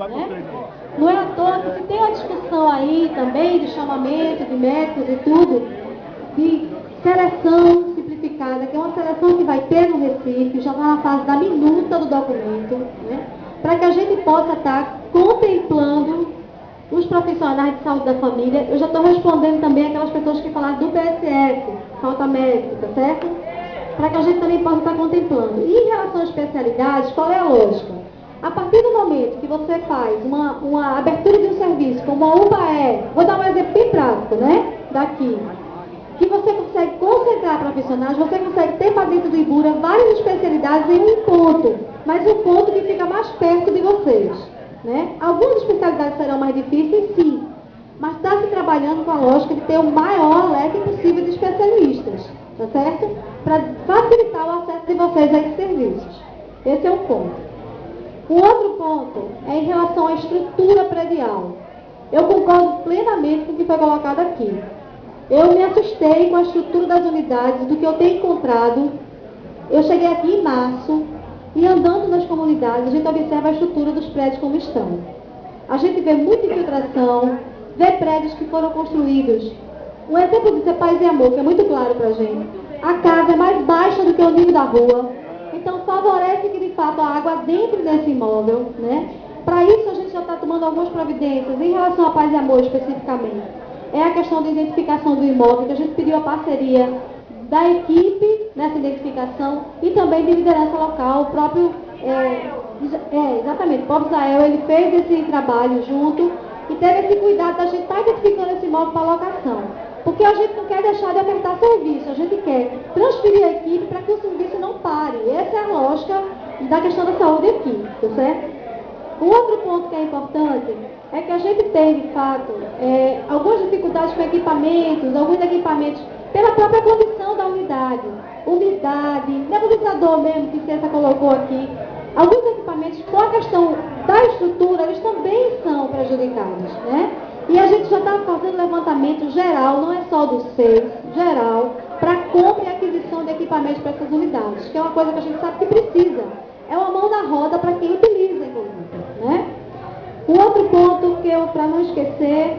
né? Não é à toa que se tem uma discussão aí também de chamamento de médicos e tudo, de seleção simplificada, que é uma seleção que vai ter no Recife, já está na fase da minuta do documento, né? Para que a gente possa estar contemplando os profissionais de saúde da família. Eu já estou respondendo também aquelas pessoas que falaram do PSF, falta médico, tá certo? Para que a gente também possa estar contemplando. E em relação às especialidades, qual é a lógica? A partir do momento que você faz uma abertura de um serviço, como a UPAE, vou dar um exemplo bem prático, né? Daqui. Que você consegue concentrar profissionais, você consegue ter para dentro do Ibura várias especialidades em um ponto, mas um ponto que fica mais perto de vocês, né? Algumas especialidades serão mais difíceis, sim, mas está se trabalhando com a lógica de ter o maior leque possível de especialistas, tá certo? Para facilitar o acesso de vocês a esses serviços. Esse é um ponto. O outro ponto é em relação à estrutura predial. Eu concordo plenamente com o que foi colocado aqui. Eu me assustei com a estrutura das unidades, do que eu tenho encontrado. Eu cheguei aqui em março e andando nas comunidades, a gente observa a estrutura dos prédios como estão. A gente vê muita infiltração, vê prédios que foram construídos. Um exemplo disso é Paz e Amor, que é muito claro para a gente. A casa é mais baixa do que o nível da rua, então favorece que de fato a água dentro desse imóvel, né? Para isso a gente já está tomando algumas providências em relação a Paz e Amor especificamente. É a questão da identificação do imóvel, que a gente pediu a parceria da equipe nessa identificação e também de liderança local. O próprio, exatamente, o próprio Israel, ele fez esse trabalho junto e teve esse cuidado da gente estar identificando esse imóvel para locação. Porque a gente não quer deixar de ofertar serviço, a gente quer transferir a equipe para que o serviço não pare. Essa é a lógica da questão da saúde aqui, tá certo? O outro ponto que é importante é que a gente tem, de fato, algumas dificuldades com equipamentos, alguns equipamentos pela própria condição da unidade. Umidade, nebulizador mesmo, que César colocou aqui. Alguns equipamentos, com a questão da estrutura, eles também são prejudicados, né? E a gente já está fazendo levantamento geral, não é só do SEIS, geral, para compra e aquisição de equipamentos para essas unidades, que é uma coisa que a gente sabe que precisa. É uma mão na roda para quem utiliza, inclusive, né? O outro ponto que eu, para não esquecer,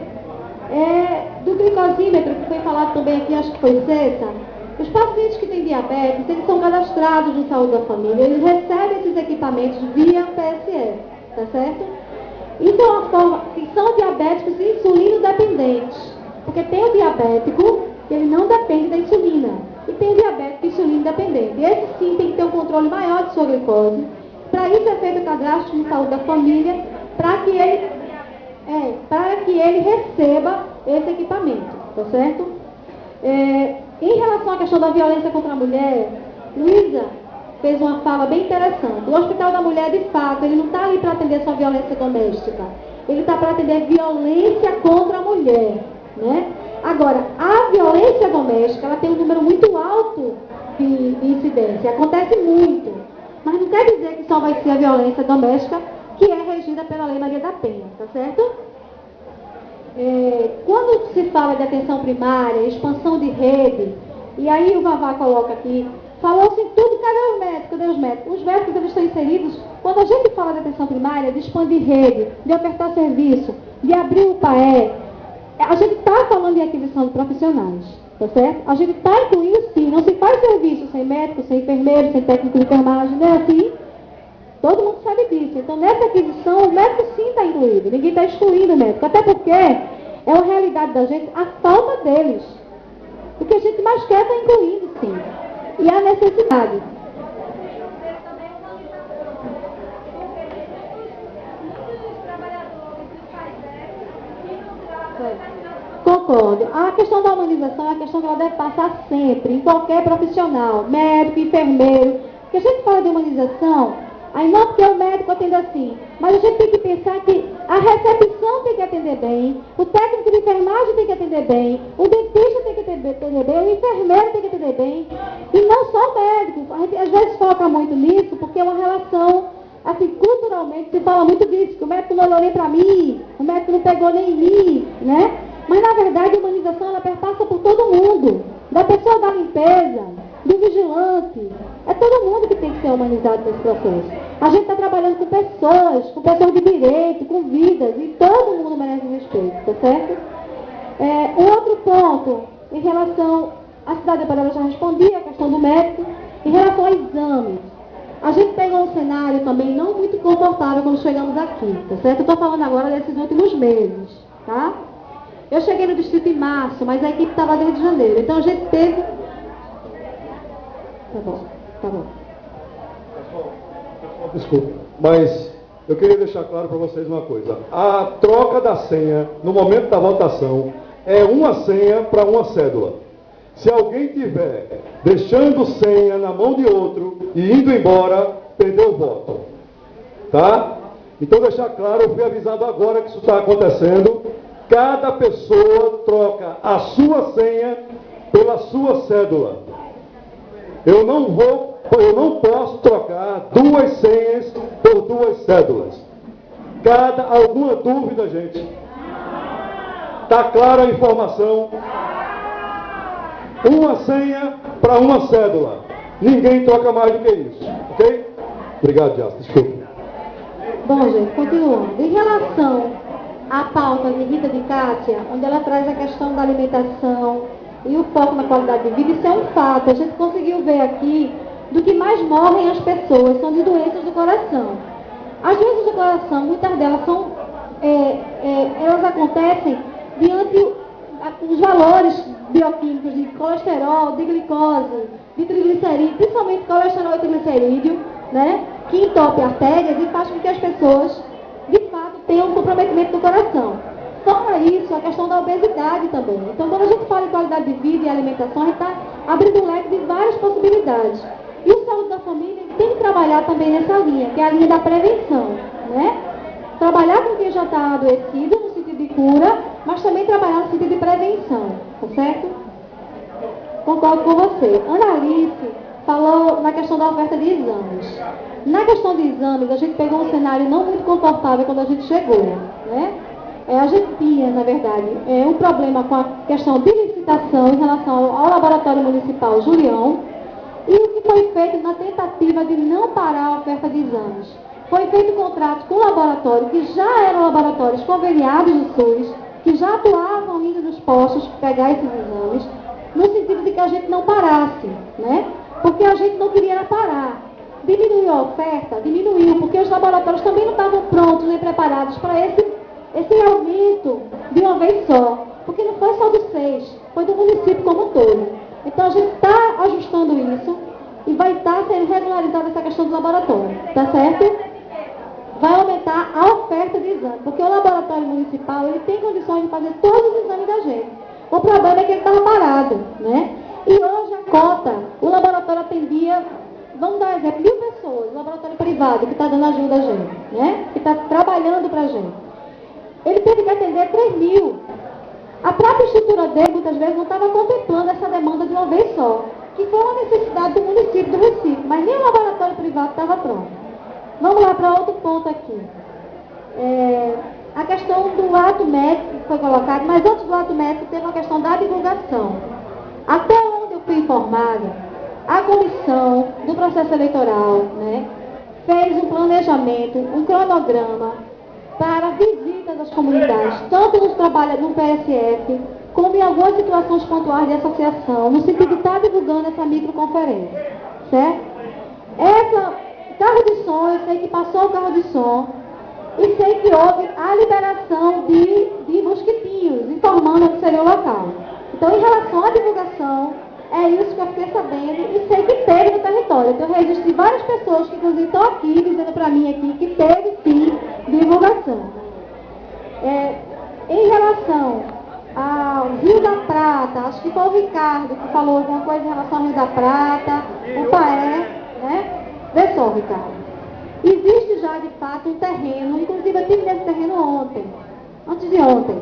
é do glicosímetro, que foi falado também aqui, acho que foi sexta. Os pacientes que têm diabetes, eles são cadastrados no Saúde da Família, eles recebem esses equipamentos via PSF, tá certo? Isso é uma forma, que são diabéticos insulino dependentes, porque tem o diabético, que ele não depende da insulina, e tem o diabético insulino dependente. Esse sim tem que ter um controle maior de sua glicose. Para isso é feito o cadastro no Saúde da Família, para que ele receba esse equipamento, tá certo? Em relação à questão da violência contra a mulher, Luísa fez uma fala bem interessante. O Hospital da Mulher, de fato, ele não está ali para atender só violência doméstica. Ele está para atender violência contra a mulher, né? Agora, a violência doméstica, ela tem um número muito alto de incidência. Acontece muito. Mas não quer dizer que só vai ser a violência doméstica que é regida pela Lei Maria da Penha, tá certo? Quando se fala de atenção primária, expansão de rede, e aí o Vavá coloca aqui, falou-se em tudo, cadê os médicos? Cadê os médicos? Os médicos eles estão inseridos, quando a gente fala de atenção primária, de expandir rede, de ofertar serviço, de abrir o PAE, a gente está falando em aquisição de profissionais, tá certo? A gente está incluindo sim, não se faz serviço sem médico, sem enfermeiro, sem técnico de enfermagem, não é assim? Todo mundo sabe disso. Então, nessa aquisição, o médico sim está incluído. Ninguém está excluindo o médico. Até porque é uma realidade da gente a falta deles. O que a gente mais quer está incluindo, sim. E a necessidade. Concordo. A questão da humanização é a questão que ela deve passar sempre, em qualquer profissional, médico, enfermeiro. Porque a gente fala de humanização, aí não porque o médico atende assim, mas a gente tem que pensar que a recepção tem que atender bem, o técnico de enfermagem tem que atender bem, o dentista tem que atender bem, o enfermeiro tem que atender bem, e não só o médico. A gente às vezes foca muito nisso, porque é uma relação, assim, culturalmente se fala muito disso, que o médico não olhou nem para mim, o médico não pegou nem em mim, né? Mas na verdade a humanização ela perpassa por todo mundo, da pessoa da limpeza, do vigilante. É todo mundo que tem que ser humanizado nesse processo. A gente está trabalhando com pessoas de direito, com certo? Um outro ponto, em relação à cidade de eu já respondi, a questão do médico, em relação a exames. A gente pegou um cenário também não muito confortável quando chegamos aqui, tá certo? Eu estou falando agora desses últimos meses, tá? Eu cheguei no distrito em março, mas a equipe estava desde janeiro. Então a gente teve... Tá bom. Desculpa, mas eu queria deixar claro para vocês uma coisa. A troca da senha, no momento da votação, é uma senha para uma cédula. Se alguém tiver deixando senha na mão de outro e indo embora, perdeu o voto. Tá? Então deixar claro, eu fui avisado agora que isso está acontecendo. Cada pessoa troca a sua senha pela sua cédula. Eu não posso trocar 2 senhas por 2 cédulas. Alguma dúvida, gente? Está clara a informação? Uma senha para uma cédula. Ninguém troca mais do que isso. Ok? Obrigado, Jássio. Desculpa. Bom, gente, continuando. Em relação à pauta de Rita de Kátia, onde ela traz a questão da alimentação e o foco na qualidade de vida, isso é um fato. A gente conseguiu ver aqui do que mais morrem as pessoas, são de doenças do coração. As doenças do coração, muitas delas são, elas acontecem diante os valores bioquímicos de colesterol, de glicose, de triglicerídeo, principalmente colesterol e triglicerídeo, né, que entope artérias e faz com que as pessoas, de fato, tenham um comprometimento do coração. Fora isso, a questão da obesidade também. Então, quando a gente fala em qualidade de vida e alimentação, a gente está abrindo um leque de várias possibilidades. E o Saúde da Família tem que trabalhar também nessa linha, que é a linha da prevenção, né? Trabalhar com quem já está adoecido, no sentido de cura, mas também trabalhar no sentido de prevenção, tá certo? Concordo com você. Ana Alice falou na questão da oferta de exames. Na questão de exames, a gente pegou um cenário não muito confortável quando a gente chegou, né? A gente tinha, na verdade, um problema com a questão de licitação em relação ao Laboratório Municipal Julião, e o que foi feito na tentativa de não parar a oferta de exames. Foi feito contrato com o laboratório, que já eram laboratórios conveniados do SUS, que já atuavam indo nos postos pegar esses exames, no sentido de que a gente não parasse, né? Porque a gente não queria parar. Diminuiu a oferta? Diminuiu, porque os laboratórios também não estavam prontos nem preparados para esse aumento de uma vez só. Porque não foi só dos 6, foi do município como um todo. Então a gente está ajustando isso e vai estar sendo regularizada essa questão do laboratório, tá certo? Vai aumentar a oferta de exame, porque o laboratório municipal ele tem condições de fazer todos os exames da gente. O problema é que ele estava parado, né? E hoje a cota, o laboratório atendia, vamos dar um exemplo, 1.000 pessoas, o laboratório privado que está dando ajuda a gente, né? Que está trabalhando para a gente. Ele teve que atender 3.000. A própria estrutura dele, muitas vezes, não estava contemplando essa demanda de uma vez só, que foi uma necessidade do município do Recife, mas nem o laboratório privado estava pronto. Vamos lá para outro ponto aqui. A questão do ato médico que foi colocado, mas antes do ato médico teve uma questão da divulgação. Até onde eu fui informada, a comissão do processo eleitoral, né, fez um planejamento, um cronograma para visitas às comunidades, tanto nos trabalhos no PSF, como em algumas situações pontuais de associação, no sentido de estar divulgando essa microconferência, certo? Carro de som, eu sei que passou o carro de som, e sei que houve a liberação de mosquitinhos, informando onde seria o local. Então, em relação à divulgação, é isso que eu fiquei sabendo e sei que teve no território. Então, eu registrei várias pessoas que, inclusive, estão aqui, dizendo para mim aqui que teve, sim, divulgação. Em relação ao Rio da Prata, acho que foi o Ricardo que falou alguma coisa em relação ao Rio da Prata, o Paé, né? Vê só, Ricardo. Existe já, de fato, um terreno, inclusive eu estive nesse terreno antes de ontem.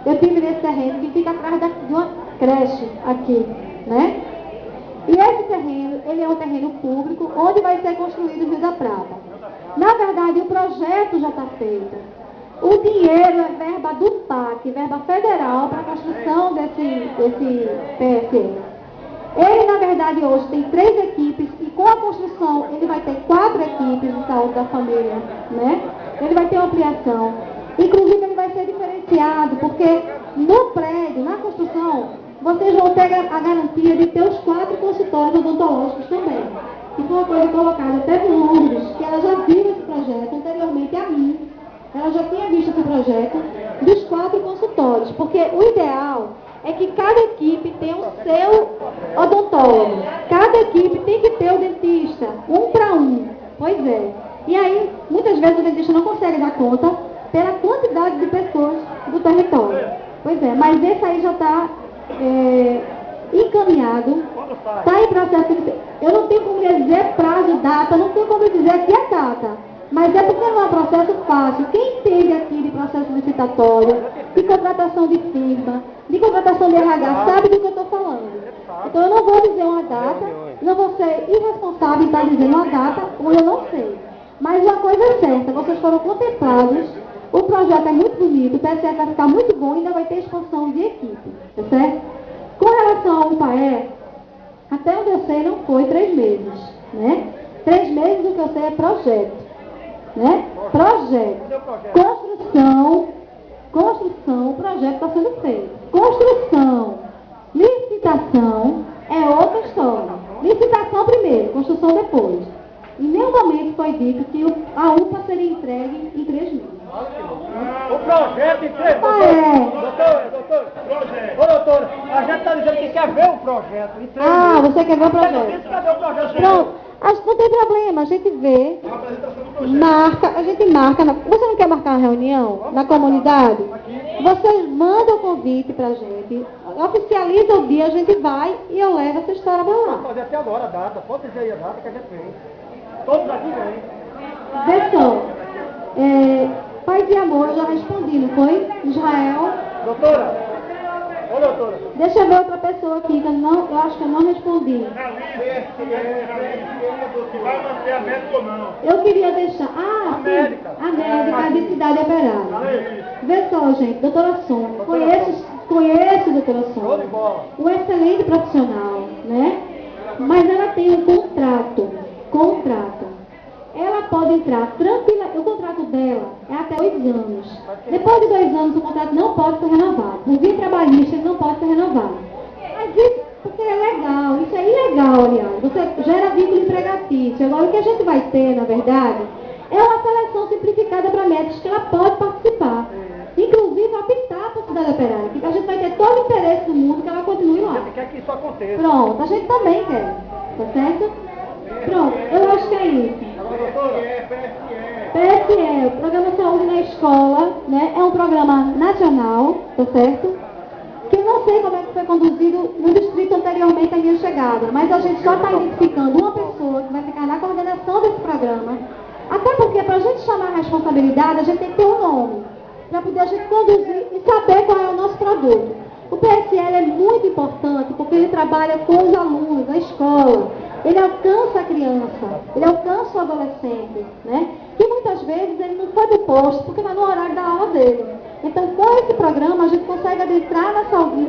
Eu estive nesse terreno que fica atrás de uma creche aqui, né? E esse terreno, ele é um terreno público, onde vai ser construído o Rio da Prata. Na verdade, o projeto já está feito. O dinheiro é verba do PAC, verba federal, para a construção desse PSE. Ele, na verdade, hoje tem 3 equipes e com a construção ele vai ter 4 equipes de saúde da família, né? Ele vai ter uma ampliação. Inclusive, ele vai ser diferenciado, porque no prédio, na construção, vocês vão ter a garantia de ter os 4 consultórios odontológicos também. E foi uma coisa colocada até por Lourdes, que ela já viu esse projeto anteriormente a mim. Ela já tinha visto esse projeto dos 4 consultórios, porque o ideal é que cada equipe tenha o seu odontólogo. Cada equipe tem que ter o dentista, 1 para 1. Pois é. E aí, muitas vezes o dentista não consegue dar conta pela quantidade de pessoas do território. Pois é, mas esse aí já está encaminhado, está em processo de... Eu não tenho como dizer prazo, data, não tenho como dizer aqui a data, mas é porque não é um processo fácil. Quem entende aqui de processo licitatório, de contratação de firma, de contratação de RH, sabe do que eu estou falando. Então eu não vou dizer uma data, não vou ser irresponsável em estar dizendo uma data, ou eu não sei. Mas uma coisa é certa, vocês foram contemplados, o projeto é muito bonito, o PSF vai ficar muito bom e ainda vai ter expansão de equipe, tá certo? Com relação ao UPAE, até onde eu sei não foi 3 meses, né? 3 meses o que eu sei é projeto, né? Projeto. Construção, o projeto está sendo feito. Construção, licitação é outra história. Licitação primeiro, construção depois. Em nenhum momento foi dito que a UPA seria entregue em 3 meses. O projeto em 3 meses. Doutora, a gente está dizendo que quer ver o projeto em 3 meses. Ah, você quer ver o projeto? Cadê o projeto? Pronto, não tem problema, a gente vê, a gente marca, você não quer marcar uma reunião na comunidade? Vocês mandam o convite pra gente, oficializa o dia, a gente vai e eu levo essa história pra lá. Pode fazer até agora a data, pode dizer aí a data que a gente vem. Todos aqui vêm. Vê só, Paz e Amor, eu já respondi, não foi? Israel. Doutora, ô doutora. Deixa eu ver outra pessoa aqui, que eu acho que eu não respondi. Vai manter a médica ou não? Eu queria deixar... a médica de Cidade Operária. Vê só, gente, doutora Sônia, conheço a doutora Sônia, um excelente profissional, né? Mas ela tem um contrato. Ela pode entrar tranquila, o contrato dela é até 2 anos. Depois de 2 anos, o contrato não pode ser renovado. Por via trabalhista, ele não pode ser renovado. Mas isso porque é legal, isso é ilegal, aliás. Você gera vínculo empregatício. Agora, o que a gente vai ter, na verdade, é uma seleção simplificada para médicos que ela pode participar. Inclusive, optar por Cidade Operária. Que a gente vai ter todo o interesse do mundo que ela continue lá. A gente quer que isso aconteça. Pronto, a gente também quer. Tá certo? Pronto, eu acho que é isso. PSE, o Programa Saúde na Escola, né? É um programa nacional, tá certo? Que eu não sei como é que foi conduzido no distrito anteriormente à minha chegada, mas a gente só está identificando uma pessoa que vai ficar na coordenação desse programa. Até porque, para a gente chamar a responsabilidade, a gente tem que ter um nome, para poder a gente conduzir e saber qual é o nosso produto. O PSL é muito importante porque ele trabalha com os alunos da escola. Ele alcança a criança, ele alcança o adolescente, né? Que muitas vezes ele não foi do posto porque está no horário da aula dele. Então, com esse programa, a gente consegue adentrar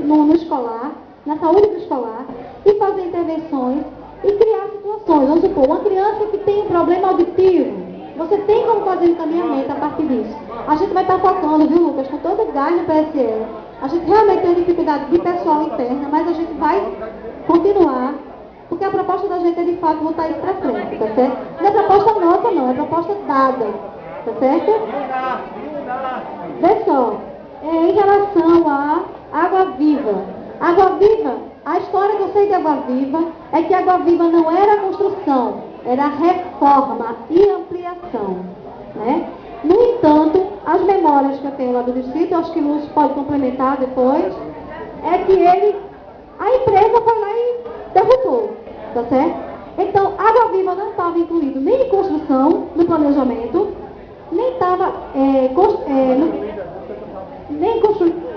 no escolar, na saúde do escolar, e fazer intervenções e criar situações. Vamos supor, uma criança que tem um problema auditivo, você tem como fazer encaminhamento a partir disso. A gente vai estar focando, viu, Lucas, com todo o gás no PSL. A gente realmente tem dificuldade de pessoal interna, mas a gente vai continuar. Porque a proposta da gente é, de fato, botar isso para frente, tá certo? Não é proposta nossa, não, é proposta dada, tá certo? Vê só, em relação à Água Viva. Água Viva, a história que eu sei de Água Viva é que Água Viva não era construção, era reforma e ampliação, né? No entanto, as memórias que eu tenho lá do distrito, acho que o Lúcio pode complementar depois, é que a empresa foi lá e derrubou, tá certo? Então, Água Viva não estava incluído nem em construção, no planejamento, nem estava nem construído.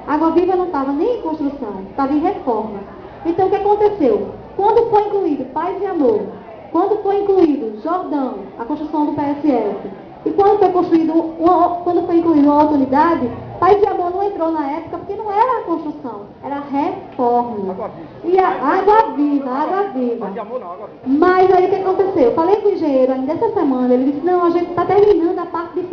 Água Viva não estava nem em construção, estava em reforma. Então, o que aconteceu? Quando foi incluído Paz e Amor, quando foi incluído Jordão, a construção do PSF, e quando foi incluído uma outra unidade, Paz e Amor não entrou na época porque não era a construção, era a reforma. E a Água Viva. Mas aí o que aconteceu? Eu falei com o engenheiro ainda essa semana, ele disse, não, a gente está terminando a parte de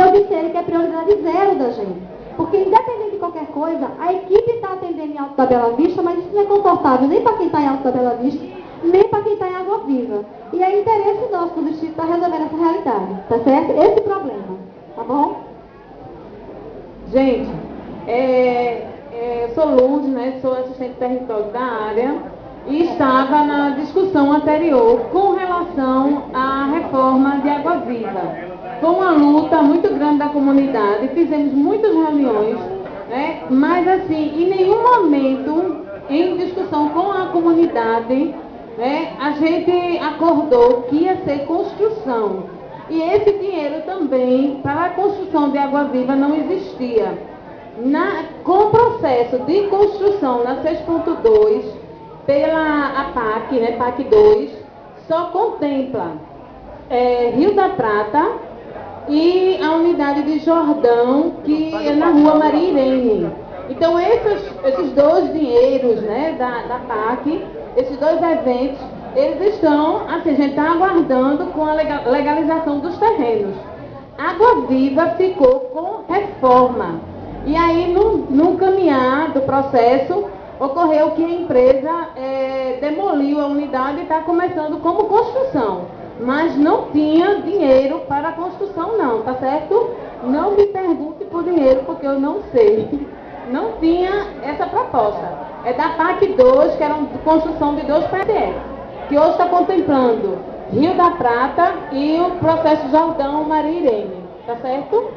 eu disse a ele que é prioridade zero da gente. Porque, independente de qualquer coisa, a equipe está atendendo em Alto da Bela Vista, mas isso não é confortável nem para quem está em Alto da Bela Vista, nem para quem está em Água Viva. E é interesse nosso do distrito estar resolvendo essa realidade, tá certo? Esse problema, tá bom? Gente, eu sou Lourdes, né? Sou assistente territorial da área e estava na discussão anterior com relação à reforma de Água Viva. Foi uma luta muito grande da comunidade, fizemos muitas reuniões, né? Mas assim, em nenhum momento, em discussão com a comunidade, né, a gente acordou que ia ser construção. E esse dinheiro também, para a construção de Água Viva, não existia. Com o processo de construção na 6.2, pela APAC, né, PAC 2, só contempla Rio da Prata e a unidade de Jordão, que é na rua Maria Irene. Então, esses dois dinheiros, né, da PAC, esses dois eventos, eles estão, assim, a gente está aguardando com a legalização dos terrenos. Água Viva ficou com reforma. E aí, no caminhar do processo, ocorreu que a empresa demoliu a unidade e está começando como construção. Mas não tinha dinheiro para a construção não, tá certo? Não me pergunte por dinheiro, porque eu não sei. Não tinha essa proposta. É da PAC 2, que era uma construção de 2 PDS, que hoje está contemplando Rio da Prata e o processo Jordão Maria Irene, tá certo?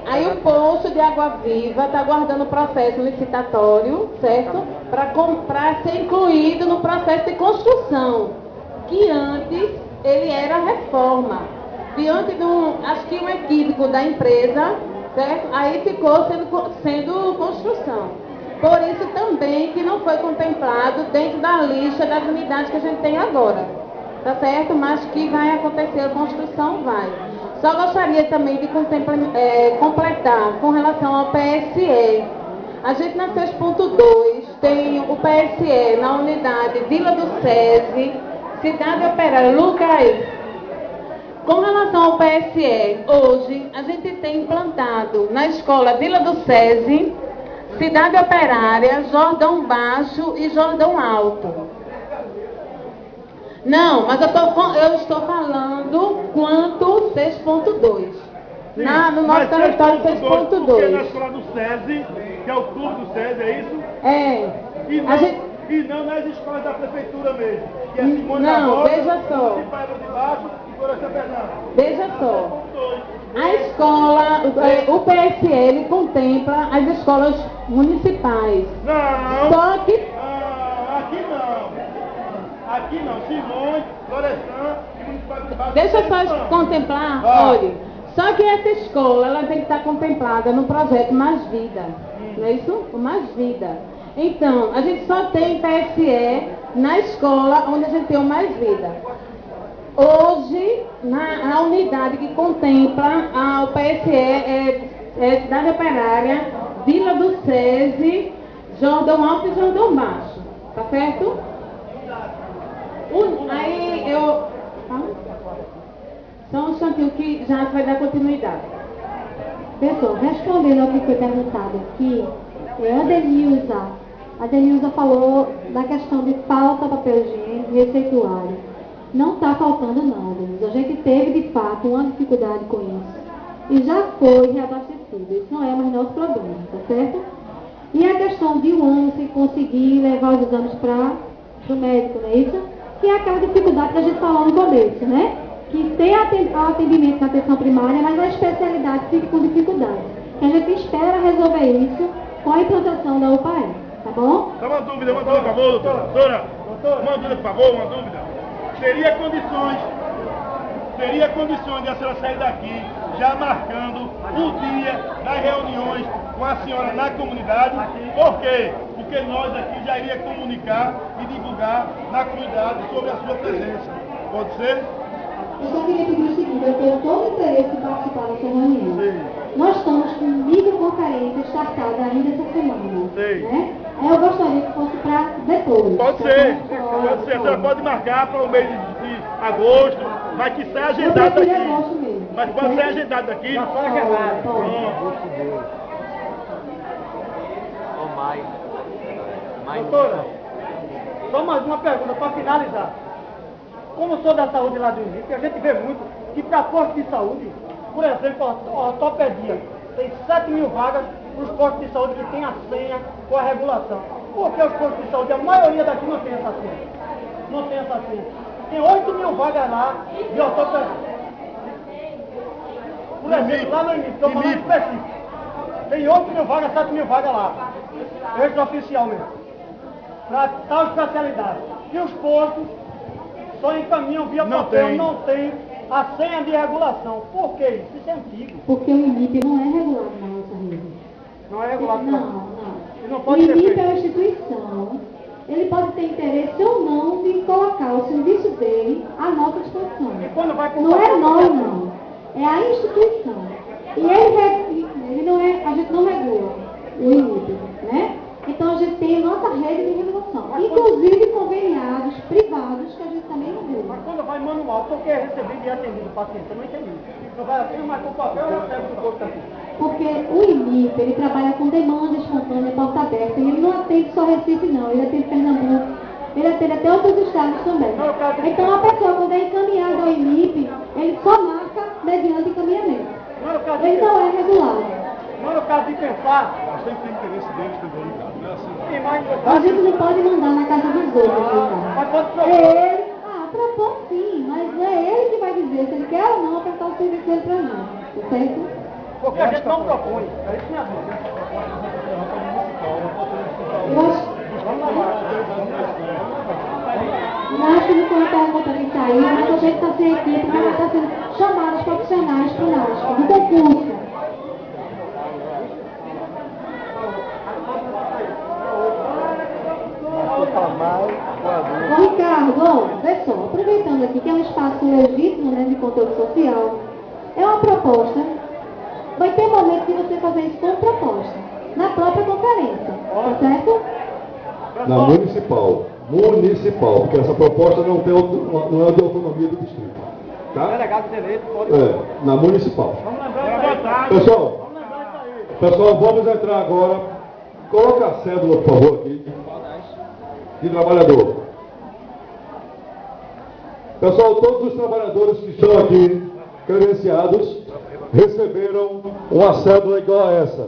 Aí o posto de Água Viva está aguardando o processo licitatório, certo? Para ser incluído no processo de construção, que antes ele era reforma. Diante acho que um equívoco da empresa, certo? Aí ficou sendo construção. Por isso também que não foi contemplado dentro da lista das unidades que a gente tem agora, tá certo? Mas que vai acontecer a construção, vai. Só gostaria também de completar com relação ao PSE. A gente na 6.2 tem o PSE na unidade Vila do SESI, Cidade Operária. Lucas, com relação ao PSE, hoje a gente tem implantado na escola Vila do SESI, Cidade Operária, Jordão Baixo e Jordão Alto. Não, mas eu estou falando quanto 6.2. No nosso território 6.2. Porque na escola do SESI, que é o clube do SESI, é isso? É. E não nas escolas da prefeitura mesmo. Que é Simone não, Barbosa, veja só. de Baixo e Coração Fernando. Veja só. A escola, o PSL contempla as escolas municipais. Não. Só que... aqui não. Aqui não. Simone, Florestan e Municipal de Baixo. Deixa eu só contemplar, olha. Só que essa escola, ela tem que estar contemplada no projeto Mais Vida. Não é isso? O Mais Vida. Então, a gente só tem PSE na escola onde a gente tem o Mais Vida. Hoje, a unidade que contempla o PSE é Cidade Operária, Vila do SESI, Jordão Alto e Jordão Baixo. Tá certo? Aí eu... Só um instantinho que já vai dar continuidade. Pessoal, respondendo ao que foi perguntado aqui, a Denilza falou da questão de falta de papel higiênico e receituário. Não está faltando não, Denilza. A gente teve, de fato, uma dificuldade com isso. E já foi reabastecido. Isso não é mais nosso problema, tá certo? E a questão de um ano sem conseguir levar os exames para o médico, não é isso? Que é aquela dificuldade que a gente falou no começo, né? Que tem atendimento na atenção primária, mas a especialidade fica com dificuldade. A gente espera resolver isso com a implantação da UPAE, tá bom? Só uma dúvida, por favor, doutora. Uma dúvida, por favor, uma dúvida. Teria condições de a senhora sair daqui, já marcando o dia das reuniões com a senhora na comunidade. Por quê? Porque nós aqui já iria comunicar e divulgar na comunidade sobre a sua presença. Pode ser? Eu só queria pedir o seguinte, eu tenho todo o interesse de participar dessa reunião. Sim. Nós estamos com videoconferência startada ainda essa semana. Sim. Né? Eu gostaria que fosse para depois. Pode ser. A senhora pode marcar para o mês de agosto, Mas que seja agendado prefiro aqui. agosto mesmo. Mas pode ser agendado aqui. Já foi agendado. Pronto. Ou mais. Doutora, só mais uma pergunta para finalizar. Como sou da saúde lá do Rio, a gente vê muito que para posto de saúde, por exemplo, a ortopedia, tem 7.000 vagas para os postos de saúde que tem a senha com a regulação. Por que os postos de saúde, a maioria daqui não tem essa senha? Não tem essa senha. Tem 8.000 vagas lá de ortopedia. Por exemplo, lá no início, estou falando específico. Tem 8.000 vagas, 7.000 vagas lá. Extraoficial mesmo. Para tal especialidade. E os postos só encaminham via papel, não tem a senha de regulação. Por que isso? Isso é antigo. Porque o INIP não é regulado na nossa rede. Não é regulado. Não. E não O pode ser INIP é feito. uma instituição. Ele pode ter interesse ou não de colocar o serviço dele à nossa disposição. E quando vai com Não é papel, nós, não. É a instituição. E ele não é, a gente não regula o INIP, né? Então a gente tem a nossa rede de regulação. Inclusive conveniados privados que a gente também regula. Mas quando vai manual, por que é recebido e atendido o paciente? Eu não entendi. Não vai assim, mas com papel eu recebo do posto aqui. Porque o INIP, ele trabalha com demanda espontânea, porta aberta, e ele não atende só Recife, não, ele atende Pernambuco, ele atende até outros estados também. Então a pessoa, quando é encaminhada ao INIP, ele só marca mediante encaminhamento. Ele não é regulado. Não é o caso de pensar. Mas tem que ter interesse deles também, cara. Não é assim. Tem mais A gente não pode mandar na casa dos outros. mas pode É propor. ele, propor sim, mas é ele que vai dizer se ele quer ou não apertar o serviço dele para nós, tá certo? Porque a gente não propõe. É isso mesmo. Eu acho que não foi uma pergunta que saiu, mas a gente está sem equipe, mas está sendo chamados profissionais para nós, do concurso. Ricardo, vê só, aproveitando aqui que é um espaço legítimo, né, de conteúdo social, é uma proposta, vai ter momento de você fazer isso com proposta, na própria conferência, tá certo? Na municipal, porque essa proposta não é de autonomia do distrito. Tá? Delegado de direito pode. Na municipal. Vamos lembrar isso aí. Pessoal, vamos entrar agora. Coloca a cédula, por favor, aqui. De trabalhador. Pessoal, todos os trabalhadores que estão aqui, credenciados, receberam uma cédula igual a essa.